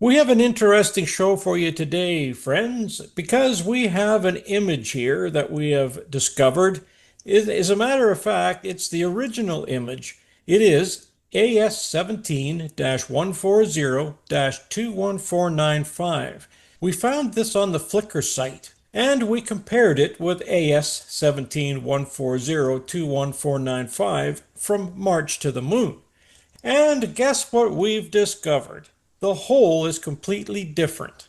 We have an interesting show for you today, friends, because we have an image here that we have discovered. As a matter of fact, it's the original image. It is AS17-140-21495. We found this on the Flickr site, and we compared it with AS17-140-21495 from March to the Moon. And guess what we've discovered? The hole is completely different.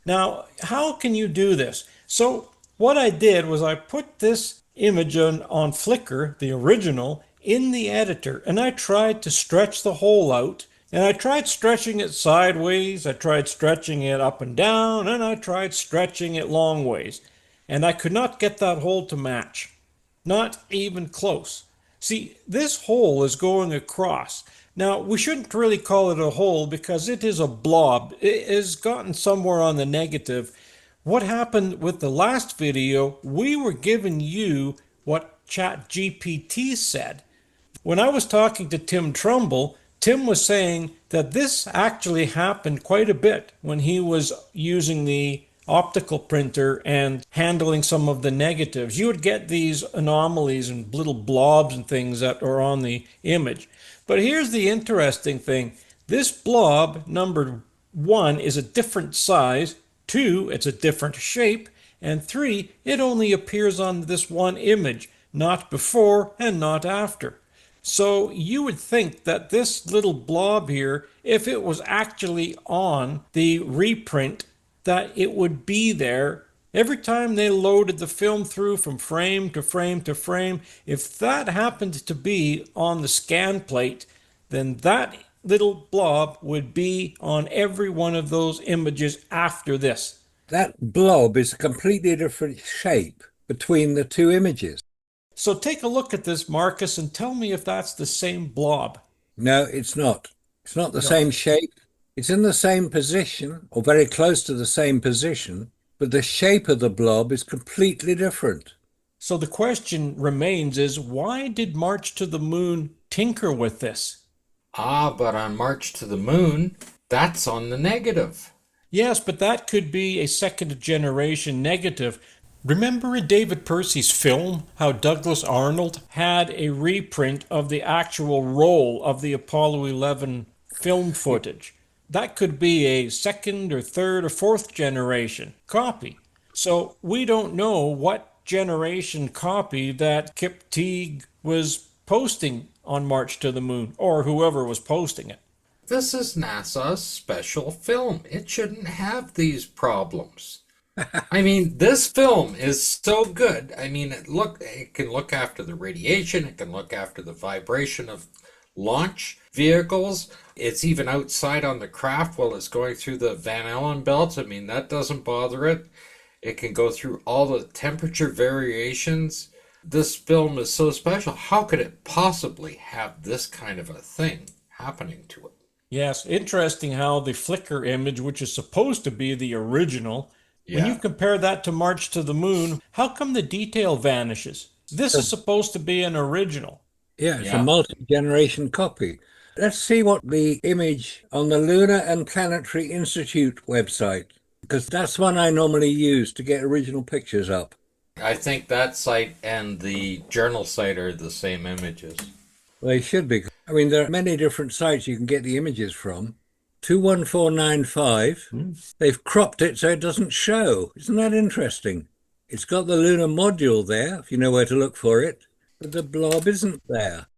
Now, how can you do this? So, what I did was I put this image on Flickr, the original, in the editor, and I tried to stretch the hole out. And I tried stretching it sideways, I tried stretching it up and down, and I tried stretching it long ways. And I could not get that hole to match. Not even close. See, this hole is going across. Now, we shouldn't really call it a hole because it is a blob. It has gotten somewhere on the negative. What happened with the last video, we were giving you what ChatGPT said. When I was talking to Tim Trumbull, Tim was saying that this actually happened quite a bit when he was using the optical printer and handling some of the negatives. You would get these anomalies and little blobs and things that are on the image. But here's the interesting thing. This blob, number 1, is a different size. 2, it's a different shape. And 3, it only appears on this one image, not before and not after. So you would think that this little blob here, if it was actually on the reprint, that it would be there every time they loaded the film through from frame to frame to frame. If that happened to be on the scan plate, then that little blob would be on every one of those images after this. That blob is a completely different shape between the two images. So take a look at this, Marcus, and tell me if that's the same blob. No, it's not. It's not the No. same shape. It's in the same position, or very close to the same position, but the shape of the blob is completely different. So the question remains is why did March to the Moon tinker with this? But on March to the Moon, that's on the negative. Yes, but that could be a second generation negative. Remember in David Percy's film how Douglas Arnold had a reprint of the actual roll of the Apollo 11 film footage? That could be a second or third or fourth generation copy. So we don't know what generation copy that Kip Teague was posting on March to the Moon, or whoever was posting it. This is NASA's special film. It shouldn't have these problems. I mean, this film is so good. I mean, it can look after the radiation, it can look after the vibration of launch vehicles. It's even outside on the craft while it's going through the Van Allen belt. I mean, that doesn't bother it. It can go through all the temperature variations. This film is so special. How could it possibly have this kind of a thing happening to it? Yes, interesting how the Flickr image, which is supposed to be the original, when you Yeah. compare that to March to the Moon, how come the detail vanishes? This is supposed to be an original. Yeah, it's a Yeah. multi-generation copy. Let's see what the image on the Lunar and Planetary Institute website, because that's one I normally use to get original pictures up. I think that site and the journal site are the same images. They should be. I mean, there are many different sites you can get the images from. 21495, they've cropped it so it doesn't show. Isn't that interesting? It's got the lunar module there, if you know where to look for it, but the blob isn't there.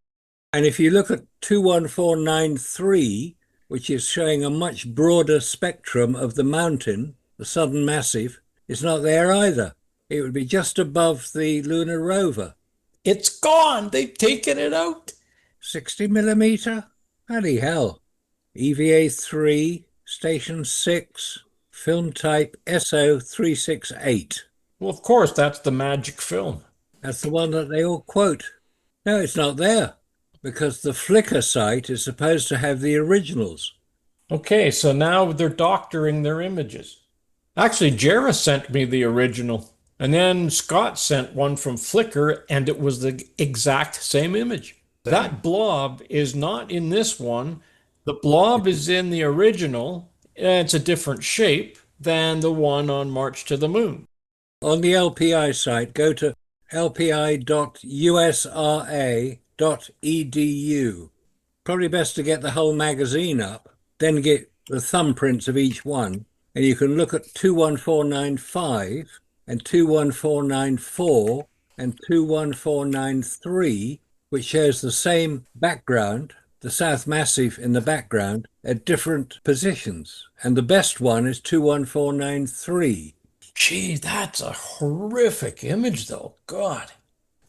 And if you look at 21493, which is showing a much broader spectrum of the mountain, the Southern Massif, it's not there either. It would be just above the lunar rover. It's gone. They've taken it out. 60 millimeter? Bloody hell. EVA 3, Station 6, film type SO368. Well, of course, that's the magic film. That's the one that they all quote. No, it's not there because the Flickr site is supposed to have the originals. Okay, so now they're doctoring their images. Actually, Jera sent me the original, and then Scott sent one from Flickr, and it was the exact same image. That blob is not in this one. The blob is in the original, It's a different shape than the one on March to the Moon. On the LPI site, go to lpi.usra.edu. Probably best to get the whole magazine up, then get the thumbprints of each one, and you can look at 21495 and 21494 and 21493, which shares the same background, the South Massif in the background, at different positions. And the best one is 21493. Gee, that's a horrific image, though. God.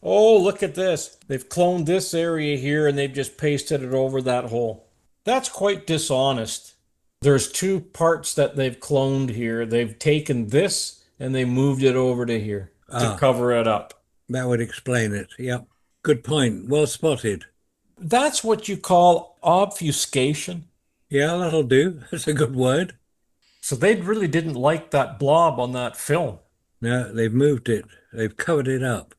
Oh, look at this. They've cloned this area here and they've just pasted it over that hole. That's quite dishonest. There's two parts that they've cloned here. They've taken this and they moved it over to here to cover it up. That would explain it. Yep. Good point. Well spotted. That's what you call obfuscation. Yeah, that'll do. That's a good word. So they really didn't like that blob on that film. No, they've moved it. They've covered it up.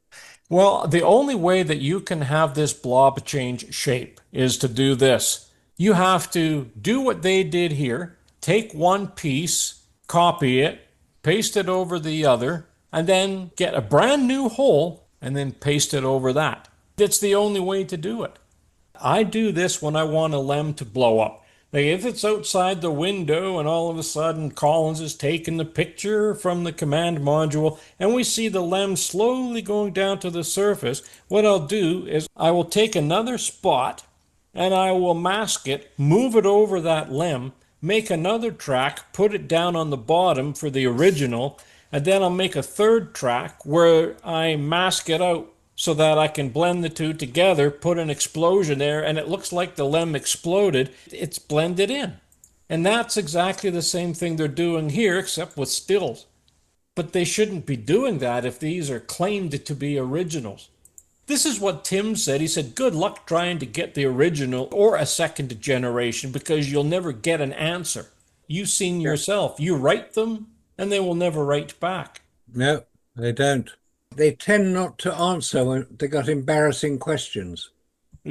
Well, the only way that you can have this blob change shape is to do this. You have to do what they did here. Take one piece, copy it, paste it over the other, and then get a brand new hole and then paste it over that. It's the only way to do it. I do this when I want a lem to blow up. Like if it's outside the window and all of a sudden Collins is taking the picture from the command module and we see the lem slowly going down to the surface, what I'll do is I will take another spot and I will mask it, move it over that lem, make another track, put it down on the bottom for the original, and then I'll make a third track where I mask it out so that I can blend the two together, put an explosion there, and it looks like the lem exploded. It's blended in. And that's exactly the same thing they're doing here, except with stills. But they shouldn't be doing that if these are claimed to be originals. This is what Tim said. He said, good luck trying to get the original or a second generation because you'll never get an answer. You've seen yourself. You write them, and they will never write back. No, they don't. They tend not to answer when they got embarrassing questions.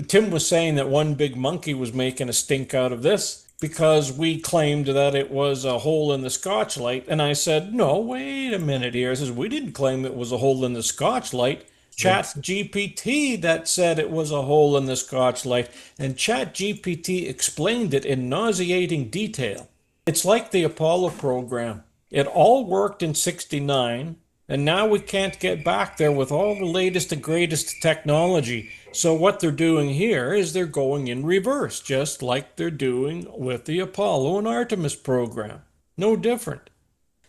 Tim was saying that one big monkey was making a stink out of this because we claimed that it was a hole in the Scotch light. And I said, no, wait a minute here. I says, we didn't claim it was a hole in the Scotch light. Chat GPT that said it was a hole in the Scotch light. And Chat GPT explained it in nauseating detail. It's like the Apollo program. It all worked in 69. And now we can't get back there with all the latest and greatest technology. So what they're doing here is they're going in reverse, just like they're doing with the Apollo and Artemis program. No different.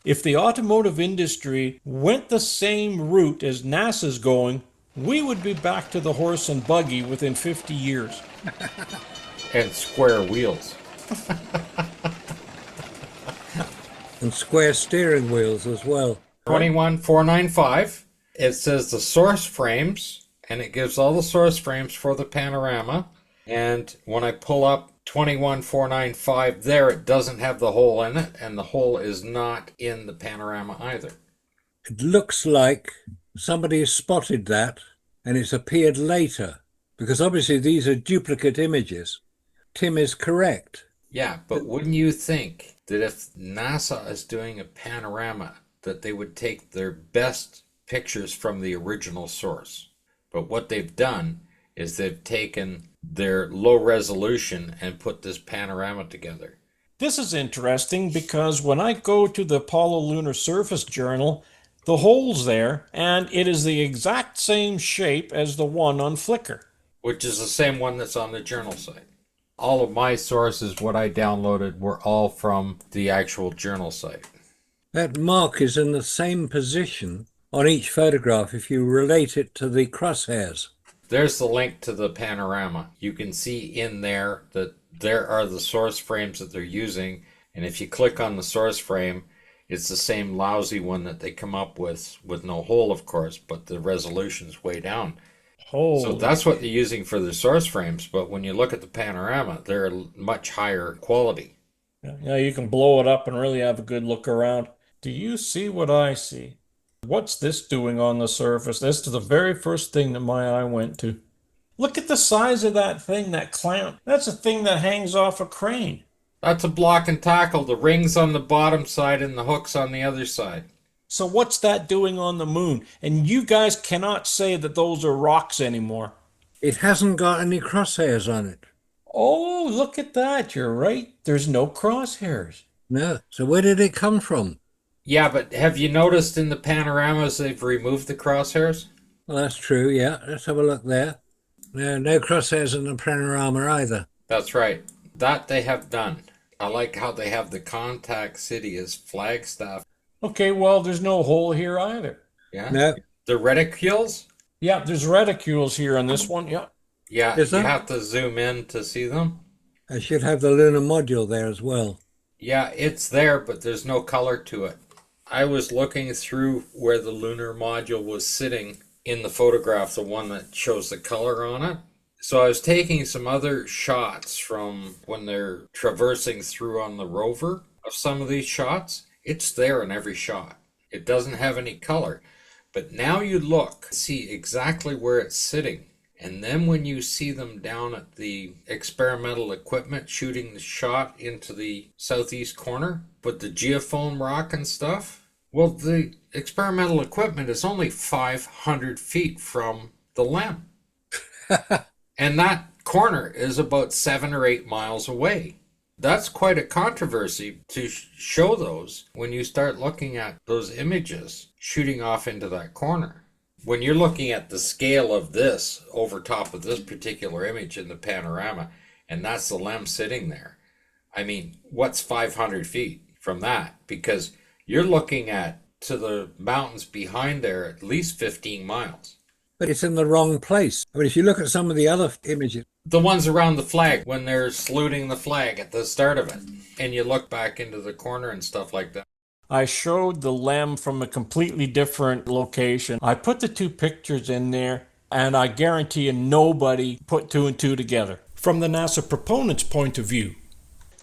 If the automotive industry went the same route as NASA's going, we would be back to the horse and buggy within 50 years. And square wheels. And square steering wheels as well. 21495. It says the source frames, and it gives all the source frames for the panorama. And when I pull up 21495 there, it doesn't have the hole in it, and the hole is not in the panorama either. It looks like somebody has spotted that and it's appeared later because obviously these are duplicate images. Tim is correct. Yeah, but wouldn't you think that if NASA is doing a panorama, that they would take their best pictures from the original source? But what they've done is they've taken their low resolution and put this panorama together. This is interesting because when I go to the Apollo Lunar Surface Journal, the hole's there, and it is the exact same shape as the one on Flickr. Which is the same one that's on the journal site. All of my sources, what I downloaded, were all from the actual journal site. That mark is in the same position on each photograph if you relate it to the crosshairs. There's the link to the panorama. You can see in there that there are the source frames that they're using, and if you click on the source frame, it's the same lousy one that they come up with no hole, of course, but the resolution's way down. So that's what they're using for the source frames, but when you look at the panorama, they're much higher quality. Yeah, you can blow it up and really have a good look around. Do you see what I see? What's this doing on the surface? This is the very first thing that my eye went to. Look at the size of that thing, that clamp. That's a thing that hangs off a crane. That's a block and tackle. The ring's on the bottom side and the hook's on the other side. So what's that doing on the moon? And you guys cannot say that those are rocks anymore. It hasn't got any crosshairs on it. Oh, look at that. You're right. There's no crosshairs. No. So where did it come from? Yeah, but have you noticed in the panoramas they've removed the crosshairs? Well, that's true. Yeah. Let's have a look there. No, no crosshairs in the panorama either. That's right. That they have done. I like how they have the contact city as Flagstaff. Okay, well, there's no hole here either. Yeah. No. The reticules? Yeah, there's reticules here on this one. Yeah. Yeah, Is you there? have to zoom in to see them. I should have the lunar module there as well. Yeah, it's there, but there's no color to it. I was looking through where the lunar module was sitting in the photograph, the one that shows the color on it. So I was taking some other shots from when they're traversing through on the rover of some of these shots. It's there in every shot. It doesn't have any color. But now you look, see exactly where it's sitting. And then when you see them down at the experimental equipment shooting the shot into the southeast corner with the geofoam rock and stuff, well, the experimental equipment is only 500 feet from the LEM. And that corner is about 7 or 8 miles away. That's quite a controversy to show those when you start looking at those images shooting off into that corner. When you're looking at the scale of this over top of this particular image in the panorama, and that's the LEM sitting there, I mean, what's 500 feet from that? Because you're looking at to the mountains behind there at least 15 miles. But it's in the wrong place. I mean, if you look at some of the other images, The ones around the flag when they're saluting the flag at the start of it, and you look back into the corner and stuff like that. I showed the LEM from a completely different location. I put the two pictures in there, and I guarantee you nobody put two and two together. From the NASA proponents' point of view,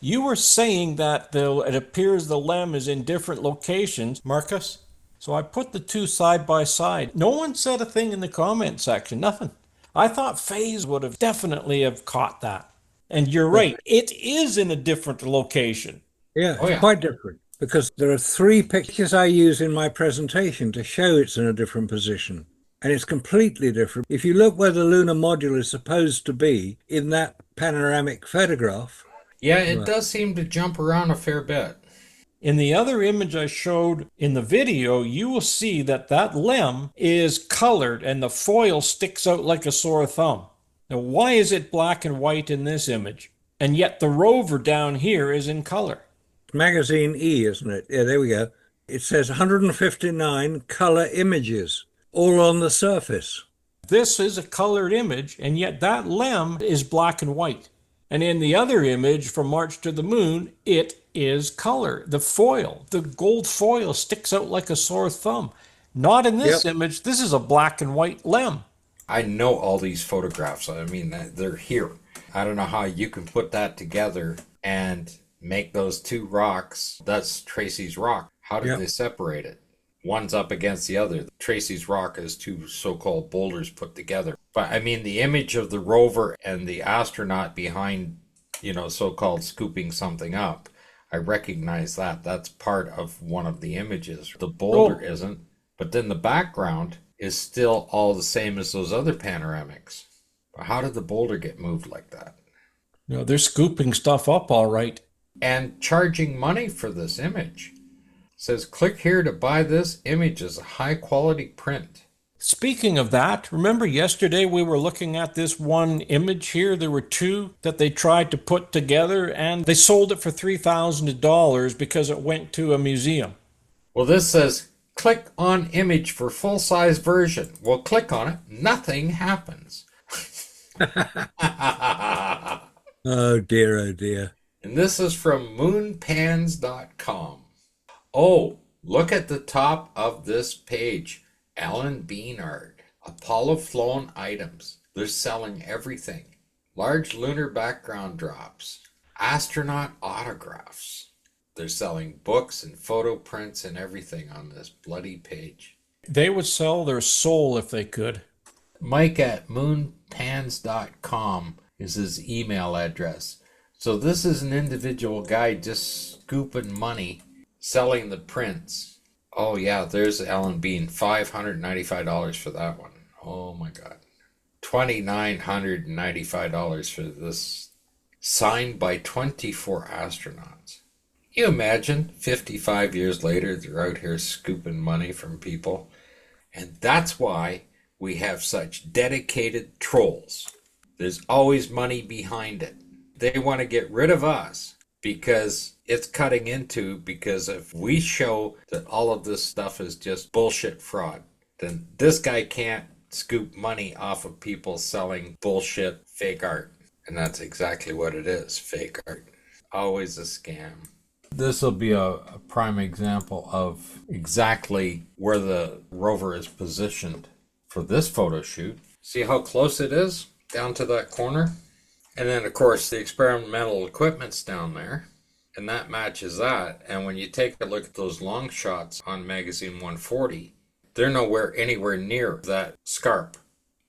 you were saying that it appears the LEM is in different locations, Marcus. So I put the two side by side. No one said a thing in the comment section, nothing. I thought Faze would have definitely have caught that. And you're right, it is in a different location. yeah, Oh, it's yeah. quite different because there are 3 pictures I use in my presentation to show it's in a different position. And it's completely different. If you look where the lunar module is supposed to be in that panoramic photograph, Yeah, it does seem to jump around a fair bit. In the other image I showed in the video, you will see that that LEM is colored and the foil sticks out like a sore thumb. Now, why is it black and white in this image? And yet the rover down here is in color. magazine E, isn't it? Yeah, there we go. It says 159 color images, all on the surface. This is a colored image, and yet that LEM is black and white. And in the other image from March to the Moon, it is color. The foil, the gold foil sticks out like a sore thumb. Not in this image. This is a black and white LEM. I know all these photographs. I mean, they're here. I don't know how you can put that together and make those two rocks. That's Tracy's rock. How did they separate it? One's up against the other. Tracy's rock is two so-called boulders put together. But I mean, the image of the rover and the astronaut behind, so-called scooping something up, I recognize that. That's part of one of the images. The boulder isn't. But then the background is still all the same as those other panoramics. But how did the boulder get moved like that? They're scooping stuff up all right. And charging money for this image. It says, click here to buy this image as a high quality print. Speaking of that, remember yesterday we were looking at this one image here? There were two that they tried to put together and they sold it for $3,000 because it went to a museum. Well, this says, click on image for full-size version. Well, click on it. Nothing happens. Oh dear, oh dear. And this is from moonpans.com. Oh, look at the top of this page. Alan Bean art. Apollo flown items. They're selling everything. Large lunar background drops. Astronaut autographs. They're selling books and photo prints and everything on this bloody page. They would sell their soul if they could. Mike at moonpans.com is his email address. So this is an individual guy just scooping money, selling the prints. Oh yeah, there's Alan Bean, $595 for that one. Oh my God. $2,995 for this, signed by 24 astronauts. You imagine 55 years later, they're out here scooping money from people. And that's why we have such dedicated trolls. There's always money behind it. They want to get rid of us because it's cutting into, because if we show that all of this stuff is just bullshit fraud, then this guy can't scoop money off of people selling bullshit fake art. And that's exactly what it is, fake art. Always a scam. This will be a prime example of exactly where the rover is positioned for this photo shoot. See how close it is down to that corner? And then, of course, the experimental equipment's down there, and that matches that. And when you take a look at those long shots on magazine 140, they're anywhere near that scarp.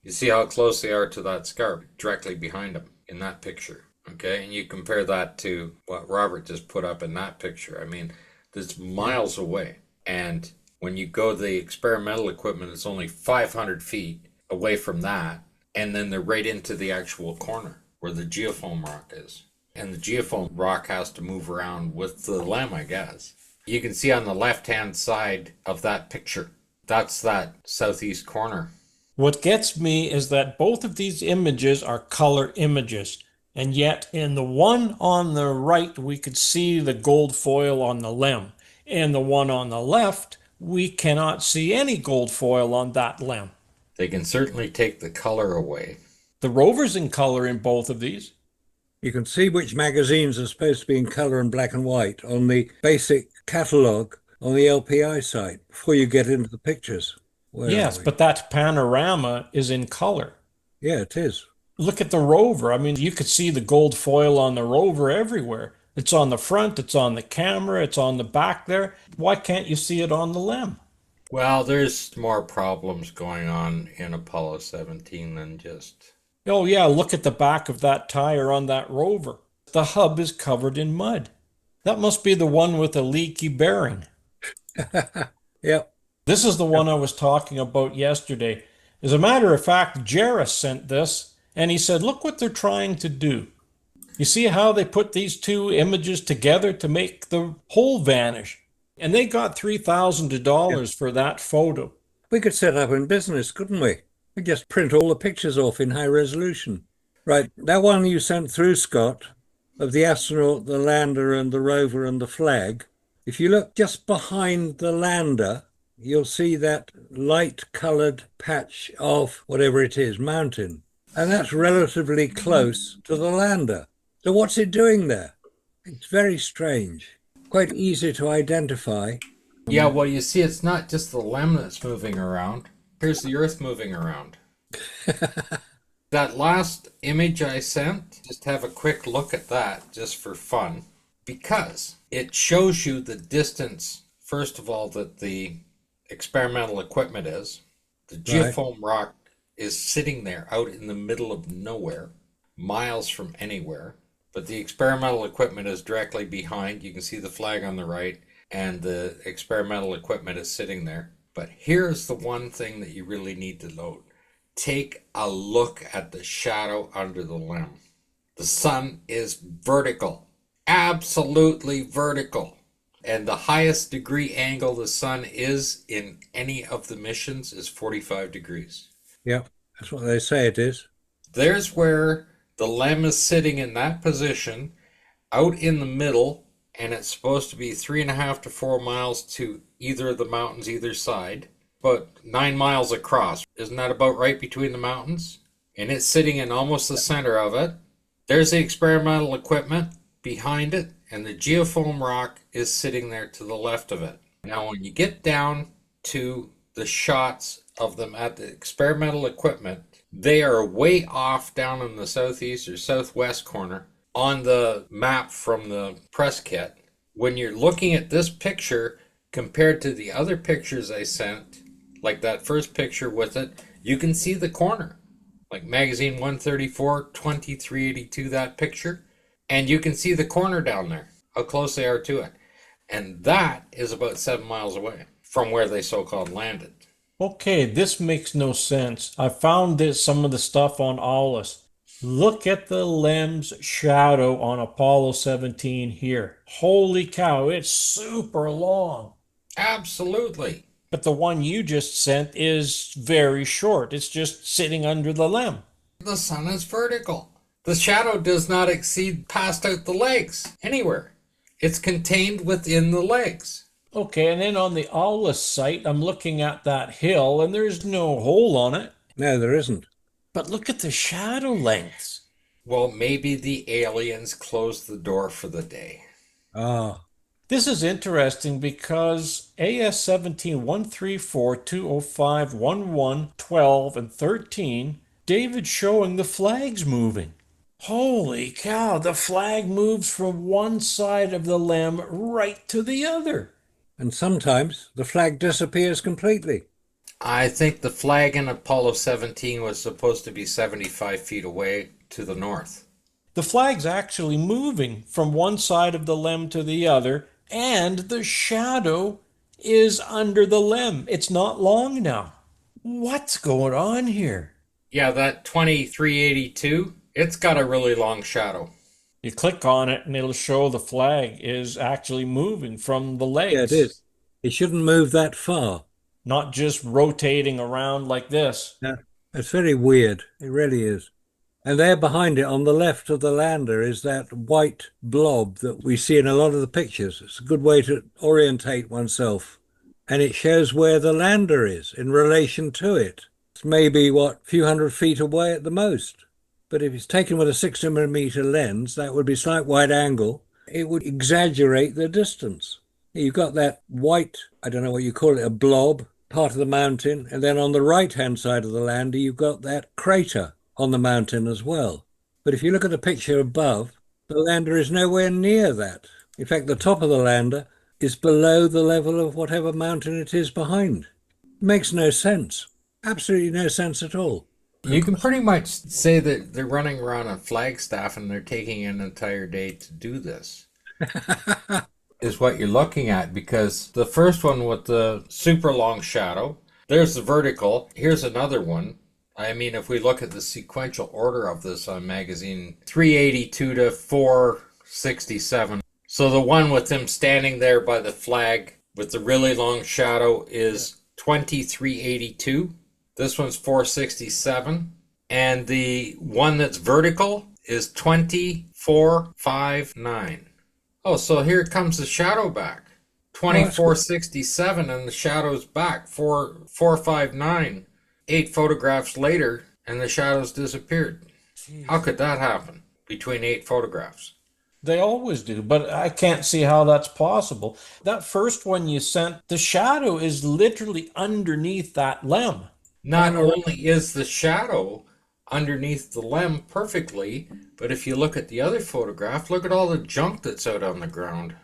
You see how close they are to that scarp, directly behind them in that picture. Okay, and you compare that to what Robert just put up in that picture. I mean, that's miles away. And when you go to the experimental equipment, it's only 500 feet away from that. And then they're right into the actual corner where the geofoam rock is. And the geofoam rock has to move around with the LEM, I guess. You can see on the left-hand side of that picture, that's that southeast corner. What gets me is that both of these images are color images. And yet in the one on the right, we could see the gold foil on the LEM. And the one on the left, we cannot see any gold foil on that LEM. They can certainly take the color away. The rover's in color in both of these. You can see which magazines are supposed to be in color and black and white on the basic catalogue on the LPI site before you get into the pictures. Yes, but that panorama is in color. Yeah, it is. Look at the rover. I mean, you could see the gold foil on the rover everywhere. It's on the front, it's on the camera, it's on the back there. Why can't you see it on the LEM? Well, there's more problems going on in Apollo 17 than just... Oh yeah, look at the back of that tire on that rover. The hub is covered in mud. That must be the one with a leaky bearing. Yep. This is the one I was talking about yesterday. As a matter of fact, Jarrus sent this, and he said, look what they're trying to do. You see how they put these two images together to make the hole vanish? And they got $3,000 for that photo. We could set up in business, couldn't we? We just print all the pictures off in high resolution. Right, that one you sent through, Scott, of the astronaut, the lander, and the rover and the flag, if you look just behind the lander, you'll see that light-coloured patch of whatever it is, mountain. And that's relatively close to the lander. So what's it doing there? It's very strange. Quite easy to identify. Yeah, well, you see, it's not just the LEM that's moving around. Here's the Earth moving around. That last image I sent, just have a quick look at that, just for fun, because it shows you the distance, first of all, that the experimental equipment is. The geofoam rock is sitting there out in the middle of nowhere, miles from anywhere, but the experimental equipment is directly behind. You can see the flag on the right, and the experimental equipment is sitting there. But here's the one thing that you really need to note. Take a look at the shadow under the LEM. The sun is vertical, absolutely vertical. And the highest degree angle the sun is in any of the missions is 45 degrees. Yep, that's what they say it is. There's where the LEM is sitting in that position, out in the middle, and it's supposed to be 3.5 to 4 miles to either of the mountains, either side, but 9 miles across. Isn't that about right between the mountains? And it's sitting in almost the center of it. There's the experimental equipment behind it, and the geofoam rock is sitting there to the left of it. Now, when you get down to the shots of them at the experimental equipment, they are way off down in the southeast or southwest corner on the map from the press kit. When you're looking at this picture compared to the other pictures I sent, like that first picture with it, you can see the corner. Like magazine 134, 2382, that picture. And you can see the corner down there, how close they are to it. And that is about 7 miles away from where they so-called landed. Okay, this makes no sense. I found some of the stuff on Aulus. Look at the LEM's shadow on Apollo 17 here. Holy cow, it's super long. Absolutely. But the one you just sent is very short. It's just sitting under the LEM. The sun is vertical. The shadow does not exceed past out the legs anywhere. It's contained within the legs. Okay, and then on the Aulus site, I'm looking at that hill and there's no hole on it. No, there isn't. But look at the shadow lengths. Well, maybe the aliens closed the door for the day. Ah, This is interesting because AS 17 134 205 11 12 and 13, David's showing the flags moving. Holy cow, the flag moves from one side of the LEM right to the other. and sometimes the flag disappears completely. I think the flag in Apollo 17 was supposed to be 75 feet away to the north. The flag's actually moving from one side of the LEM to the other, and the shadow is under the LEM. It's not long now. What's going on here? Yeah, that 2382, it's got a really long shadow. You click on it and it'll show the flag is actually moving from the legs. Yeah, it is. It shouldn't move that far. Not just rotating around like this. No, it's very weird. It really is. And there behind it on the left of the lander is that white blob that we see in a lot of the pictures. It's a good way to orientate oneself. And it shows where the lander is in relation to it. It's maybe, a few hundred feet away at the most. But if it's taken with a 60mm lens, that would be slight wide angle. It would exaggerate the distance. You've got that white, I don't know what you call it, a blob, part of the mountain. And then on the right-hand side of the lander, you've got that crater on the mountain as well. But if you look at the picture above, the lander is nowhere near that. In fact, the top of the lander is below the level of whatever mountain it is behind. It makes no sense. Absolutely no sense at all. You can pretty much say that they're running around on Flagstaff and they're taking an entire day to do this. Is what you're looking at, because the first one with the super long shadow, there's the vertical. Here's another one. I mean, if we look at the sequential order of this on magazine 382 to 467. So the one with them standing there by the flag with the really long shadow is 2382. This one's 467. And the one that's vertical is 2459. Oh, so here comes the shadow back. 2467 and the shadow's back. 459. 8 photographs later and the shadows disappeared. Jeez. How could that happen between 8 photographs? They always do, but I can't see how that's possible. That first one you sent, the shadow is literally underneath that LEM. Not only is the shadow underneath the LEM perfectly, but if you look at the other photograph, look at all the junk that's out on the ground.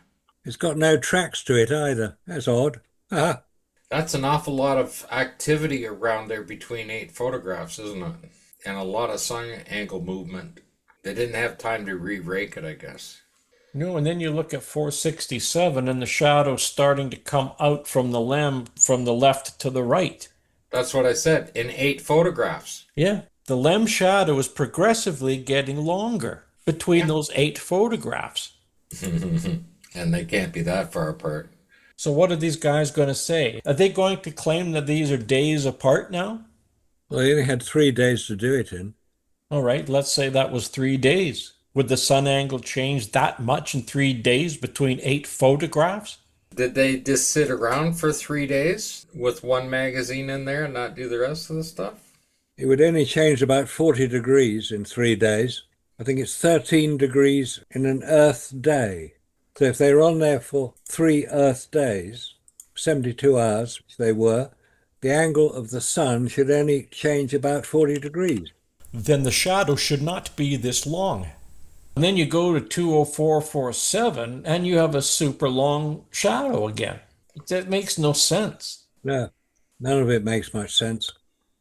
It's got no tracks to it either. That's odd. Ah, That's an awful lot of activity around there between 8 photographs, isn't it? And a lot of sun angle movement. They didn't have time to re-rake it, I guess. No, and then you look at 467 and the shadow's starting to come out from the LEM from the left to the right. That's what I said, in 8 photographs. Yeah, the LEM shadow is progressively getting longer between those 8 photographs. And they can't be that far apart. So what are these guys going to say? Are they going to claim that these are days apart now? well, they only had 3 days to do it in. All right, let's say that was 3 days. Would the sun angle change that much in 3 days between 8 photographs? Did they just sit around for 3 days with one magazine in there and not do the rest of the stuff? It would only change about 40 degrees in 3 days. I think it's 13 degrees in an Earth day. So if they were on there for 3 Earth days, 72 hours, which they were, the angle of the sun should only change about 40 degrees. Then the shadow should not be this long. And then you go to 20447 and you have a super long shadow again. That makes no sense. No, none of it makes much sense.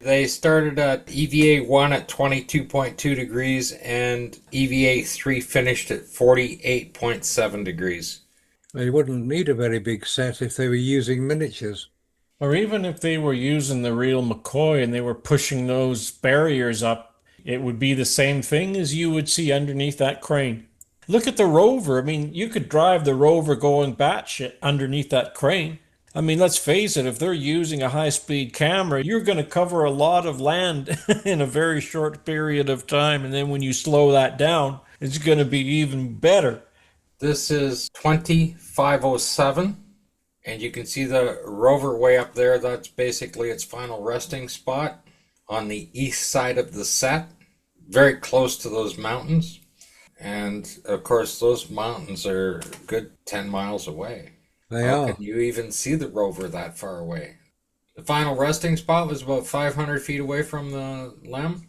They started at EVA 1 at 22.2 degrees and EVA 3 finished at 48.7 degrees. They wouldn't need a very big set if they were using miniatures. Or even if they were using the real McCoy and they were pushing those barriers up, it would be the same thing as you would see underneath that crane. Look at the rover. I mean, you could drive the rover going batshit underneath that crane. I mean, let's face it, if they're using a high-speed camera, you're going to cover a lot of land in a very short period of time. And then when you slow that down, it's going to be even better. This is 2507, and you can see the rover way up there. That's basically its final resting spot on the east side of the set, very close to those mountains. And of course, those mountains are a good 10 miles away. They How are. can you even see the rover that far away? The final resting spot was about 500 feet away from the LEM.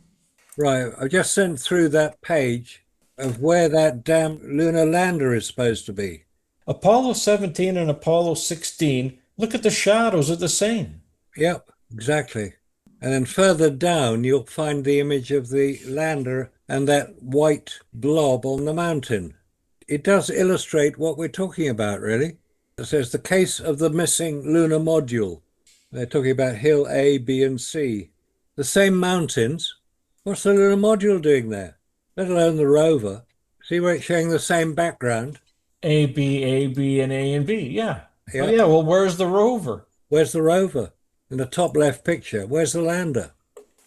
Right, I just sent through that page of where that damn lunar lander is supposed to be. Apollo 17 and Apollo 16, look at the shadows are the same. Yep, exactly. And then further down, you'll find the image of the lander and that white blob on the mountain. It does illustrate what we're talking about, really. It says the case of the missing lunar module. They're talking about hill A, B, and C. The same mountains. What's the lunar module doing there? Let alone the rover. See where it's showing the same background? A, B, and A and B. Yeah. Yeah. Oh, yeah. Well, where's the rover? Where's the rover? In the top left picture, where's the lander?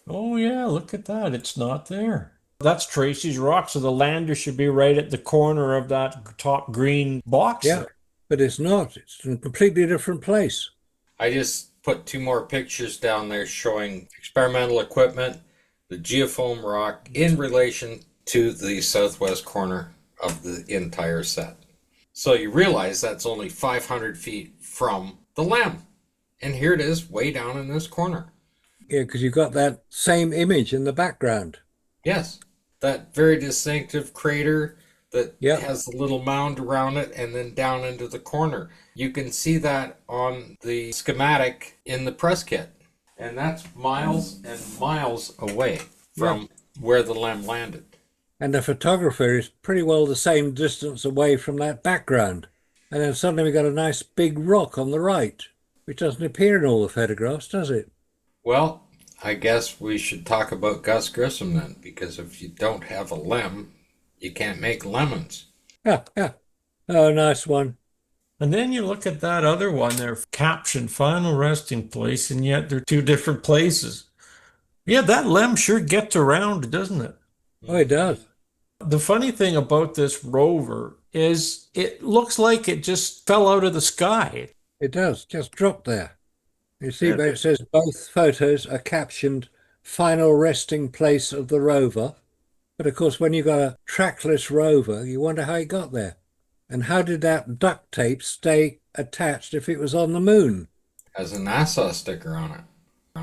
Oh, yeah. Look at that. It's not there. That's Tracy's rock. So the lander should be right at the corner of that top green box. Yeah, there. but it's not. It's in a completely different place. I just put two more pictures down there showing experimental equipment, the geofoam rock in relation to the southwest corner of the entire set. So you realize that's only 500 feet from the LEM. And here it is way down in this corner. Yeah, because you've got that same image in the background. Yes, that very distinctive crater that Yeah. has a little mound around it and then down into the corner. You can see that on the schematic in the press kit. And that's miles and miles away from where the LEM landed. And the photographer is pretty well the same distance away from that background. And then suddenly we've got a nice big rock on the right, which doesn't appear in all the photographs, does it? Well, I guess we should talk about Gus Grissom then, because if you don't have a LEM, you can't make lemons. Yeah, yeah. Oh, nice one. And then you look at that other one there, captioned final resting place, and yet they're two different places. Yeah, that LEM sure gets around, doesn't it? Oh, it does. The funny thing about this rover is it looks like it just fell out of the sky. It does. Just drop there. You see Yeah. where it says both photos are captioned final resting place of the rover. But of course, when you've got a trackless rover, you wonder how it got there. And how did that duct tape stay attached if it was on the moon? Has a NASA sticker on it.